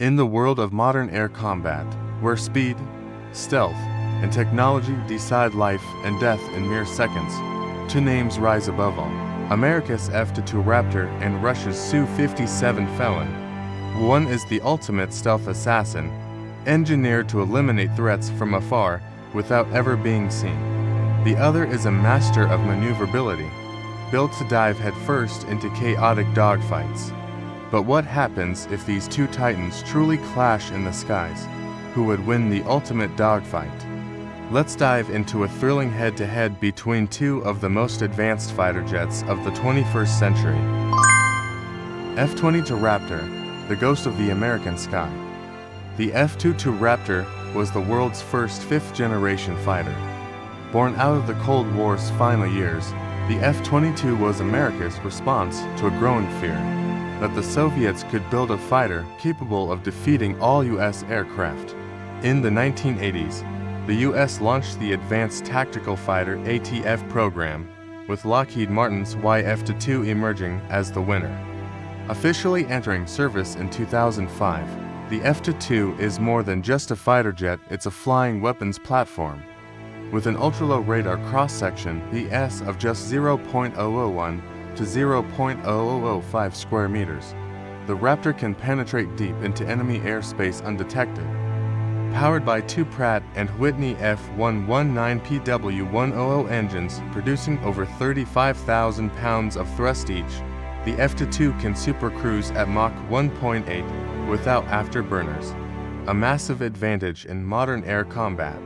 In the world of modern air combat, where speed, stealth, and technology decide life and death in mere seconds, two names rise above all: America's F-22 Raptor and Russia's Su-57 Felon. One is the ultimate stealth assassin, engineered to eliminate threats from afar without ever being seen. The other is a master of maneuverability, built to dive headfirst into chaotic dogfights. But what happens if these two titans truly clash in the skies? Who would win the ultimate dogfight? Let's dive into a thrilling head-to-head between two of the most advanced fighter jets of the 21st century. F-22 Raptor, the ghost of the American sky. The F-22 Raptor was the world's first fifth-generation fighter. Born out of the Cold War's final years, the F-22 was America's response to a growing fear that the Soviets could build a fighter capable of defeating all U.S. aircraft. In the 1980s, the U.S. launched the Advanced Tactical Fighter ATF program, with Lockheed Martin's YF-22 emerging as the winner. Officially entering service in 2005, the F-22 is more than just a fighter jet, it's a flying weapons platform. With an ultra-low radar cross-section, the S of just 0.001 to 0.0005 square meters, the Raptor can penetrate deep into enemy airspace undetected. Powered by two Pratt & Whitney F119PW100 engines producing over 35,000 pounds of thrust each, the F-22 can supercruise at Mach 1.8 without afterburners, a massive advantage in modern air combat.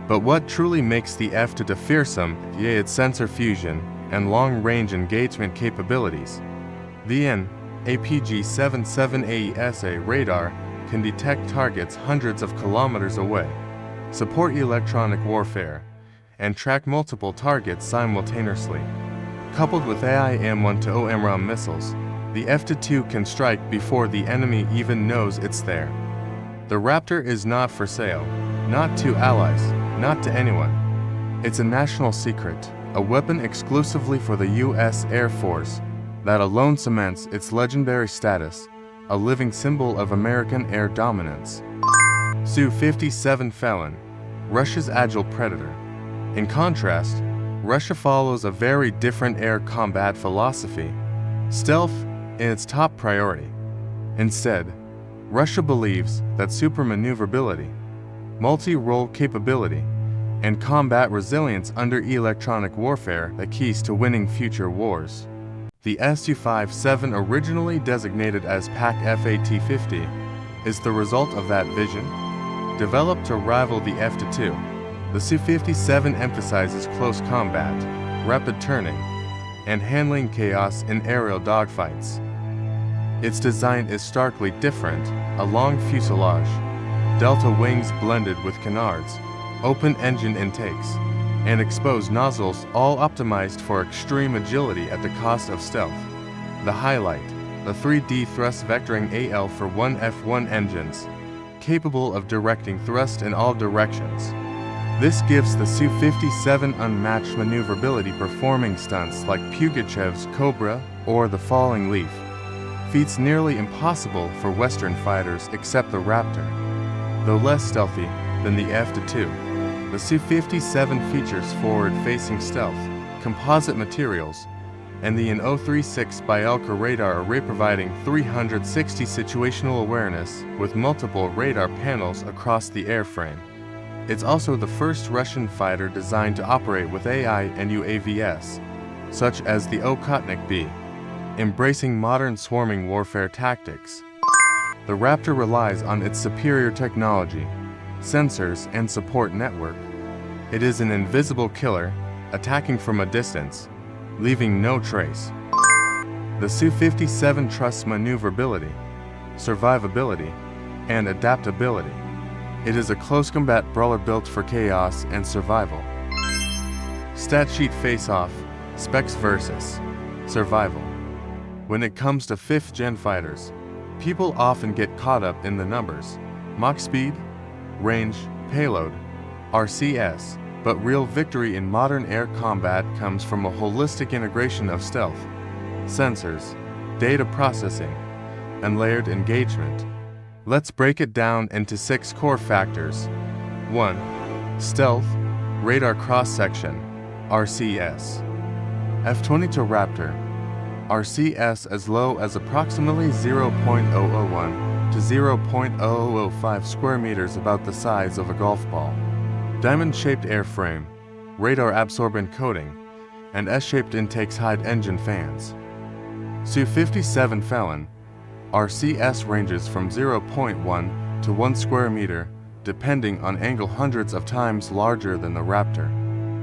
But what truly makes the F-22 fearsome is its sensor fusion and long-range engagement capabilities. The APG-77AESA radar can detect targets hundreds of kilometers away, support electronic warfare, and track multiple targets simultaneously. Coupled with AIM-120 MRAM missiles, the F-22 can strike before the enemy even knows it's there. The Raptor is not for sale, not to allies, not to anyone. It's a national secret, a weapon exclusively for the U.S. Air Force that alone cements its legendary status, a living symbol of American air dominance. Su-57 Felon, Russia's agile predator. In contrast, Russia follows a very different air combat philosophy, stealth in its top priority. Instead, Russia believes that super maneuverability, multi-role capability, and combat resilience under electronic warfare are the keys to winning future wars. The Su-57, originally designated as PAC-FAT-50, is the result of that vision. Developed to rival the F-22, the Su-57 emphasizes close combat, rapid turning, and handling chaos in aerial dogfights. Its design is starkly different: a long fuselage, delta wings blended with canards, open engine intakes, and exposed nozzles, all optimized for extreme agility at the cost of stealth. The highlight: the 3D thrust vectoring AL-1F1 engines, capable of directing thrust in all directions. This gives the Su-57 unmatched maneuverability, performing stunts like Pugachev's Cobra or the Falling Leaf, feats nearly impossible for Western fighters except the Raptor. Though less stealthy than the F-22, the Su-57 features forward-facing stealth, composite materials, and the IN-036 Bielka radar array, providing 360 situational awareness with multiple radar panels across the airframe. It's also the first Russian fighter designed to operate with AI and UAVs, such as the Okhotnik B, embracing modern swarming warfare tactics. The Raptor relies on its superior technology, sensors, and support network. It is an invisible killer, attacking from a distance, leaving no trace. The Su-57 trusts maneuverability, survivability, and adaptability. It is a close combat brawler built for chaos and survival. Stat sheet face-off, specs versus survival. When it comes to 5th-gen fighters, people often get caught up in the numbers: Mach speed, range, payload, RCS, but real victory in modern air combat comes from a holistic integration of stealth, sensors, data processing, and layered engagement. Let's break it down into 6 core factors. 1. Stealth, radar cross-section, RCS. F-22 Raptor, RCS as low as approximately 0.001 to 0.0005 square meters, about the size of a golf ball. Diamond-shaped airframe, radar-absorbent coating, and S-shaped intakes hide engine fans. Su-57 Felon, RCS ranges from 0.1 to 1 square meter, depending on angle, hundreds of times larger than the Raptor.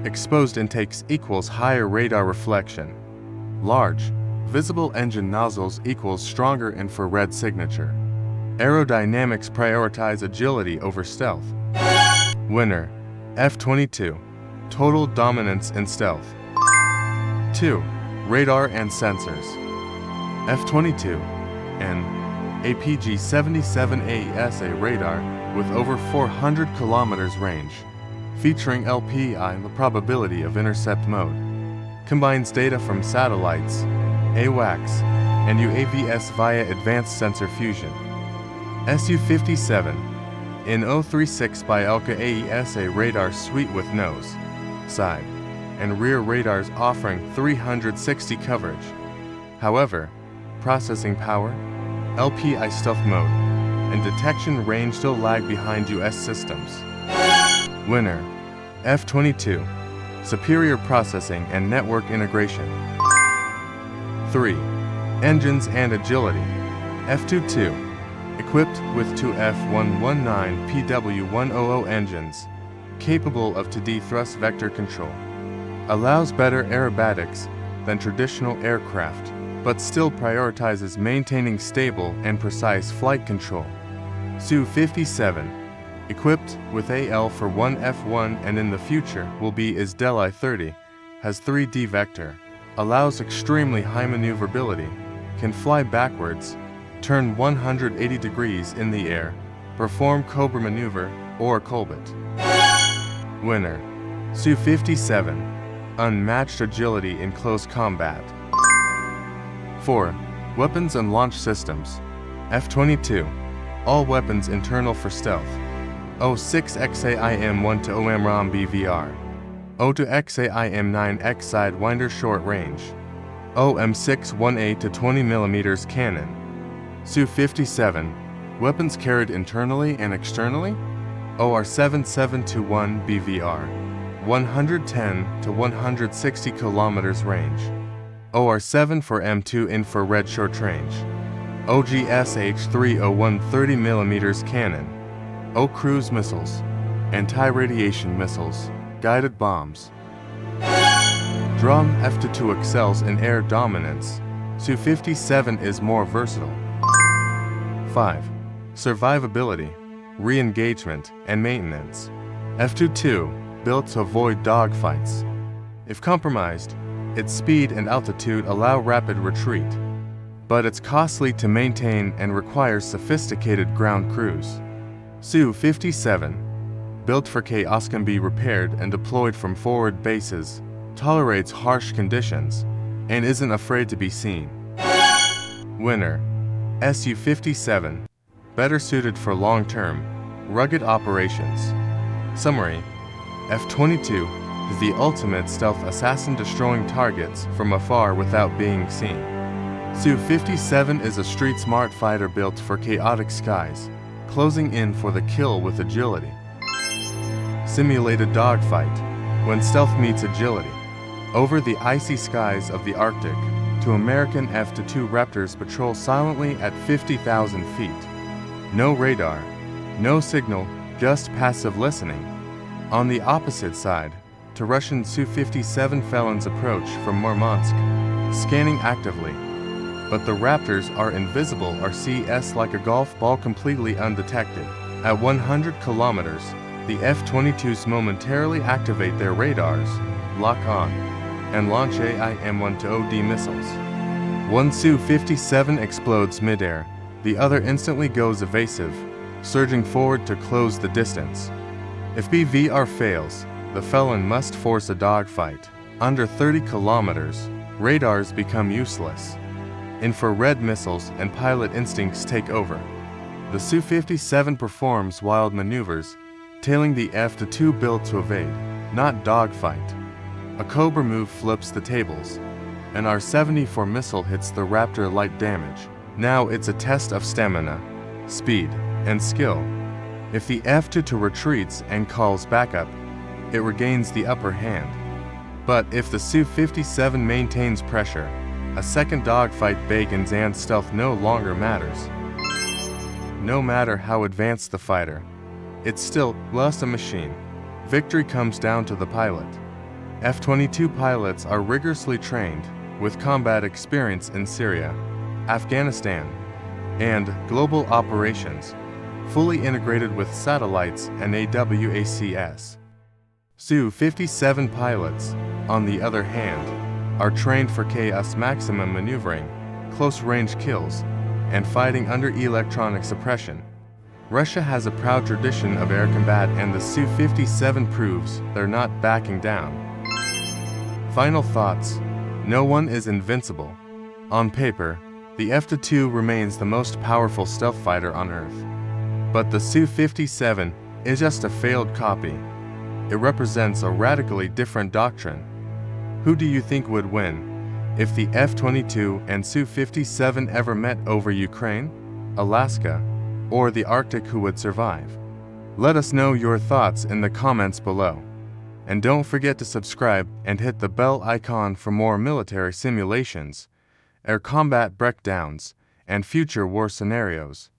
Exposed intakes equals higher radar reflection. Large, visible engine nozzles equals stronger infrared signature. Aerodynamics prioritize agility over stealth. Winner, F-22, total dominance in stealth. 2. Radar and sensors. F-22, an APG-77 radar with over 400 kilometers range, featuring LPI, the probability of intercept mode, combines data from satellites, AWACS, and UAVs via advanced sensor fusion. Su-57, in 036 by Elka AESA radar suite with nose, side, and rear radars offering 360 coverage. However, processing power, LPI stealth mode, and detection range still lag behind US systems. Winner, F-22, superior processing and network integration. 3. Engines and agility. F-22, equipped with 2 F-119 PW-100 engines, capable of 2D thrust vector control, allows better aerobatics than traditional aircraft, but still prioritizes maintaining stable and precise flight control. Su-57, equipped with AL for 1 F-1 and in the future will be is Delhi 30, has 3D vector, allows extremely high maneuverability, can fly backwards, turn 180 degrees in the air, perform Cobra maneuver or Colbert. Winner, Su-57, unmatched agility in close combat. 4. Weapons and launch systems. F-22, all weapons internal for stealth. O6XAIM-1 to OMRAM BVR. O2XAIM-9X Sidewinder short range. OM6-1A to 20mm cannon. Su-57, weapons carried internally and externally. OR-7721 BVR, 110 to 160 kilometers range. OR-7 for M2 infrared short range. OGSH-301 30mm cannon. O-cruise missiles, anti-radiation missiles, guided bombs. Drum F-22 excels in air dominance. Su-57 is more versatile. 5. Survivability, re-engagement, and maintenance. F-22, built to avoid dogfights. If compromised, its speed and altitude allow rapid retreat, but it's costly to maintain and requires sophisticated ground crews. Su-57, built for chaos, can be repaired and deployed from forward bases, tolerates harsh conditions, and isn't afraid to be seen. Winner, Su-57, better suited for long-term, rugged operations. Summary: F-22 is the ultimate stealth assassin, destroying targets from afar without being seen. Su-57 is a street-smart fighter built for chaotic skies, closing in for the kill with agility. Simulated dogfight, when stealth meets agility. Over the icy skies of the Arctic, two American F-22 Raptors patrol silently at 50,000 feet. No radar, no signal, just passive listening. On the opposite side, to Russian Su-57 Felons approach from Murmansk, scanning actively. But the Raptors are invisible, RCS like a golf ball, completely undetected. At 100 kilometers, the F-22s momentarily activate their radars, lock on, and launch AIM-1 to OD missiles. One Su-57 explodes midair, the other instantly goes evasive, surging forward to close the distance. If BVR fails, the Felon must force a dogfight. Under 30 kilometers, radars become useless. Infrared missiles and pilot instincts take over. The Su-57 performs wild maneuvers, tailing the F-22 built to evade, not dogfight. A Cobra move flips the tables. An R-74 missile hits the Raptor light damage. Now it's a test of stamina, speed, and skill. If the F-22 retreats and calls backup, it regains the upper hand. But if the Su-57 maintains pressure, a second dogfight begins and stealth no longer matters. No matter how advanced the fighter, it's still less a machine. Victory comes down to the pilot. F-22 pilots are rigorously trained, with combat experience in Syria, Afghanistan, and global operations, fully integrated with satellites and AWACS. Su-57 pilots, on the other hand, are trained for chaos maximum maneuvering, close-range kills, and fighting under electronic suppression. Russia has a proud tradition of air combat, and the Su-57 proves they're not backing down. Final thoughts. No one is invincible. On paper, the F-22 remains the most powerful stealth fighter on Earth. But the Su-57 is just a failed copy. It represents a radically different doctrine. Who do you think would win if the F-22 and Su-57 ever met over Ukraine, Alaska, or the Arctic? Who would survive? Let us know your thoughts in the comments below. And don't forget to subscribe and hit the bell icon for more military simulations, air combat breakdowns, and future war scenarios.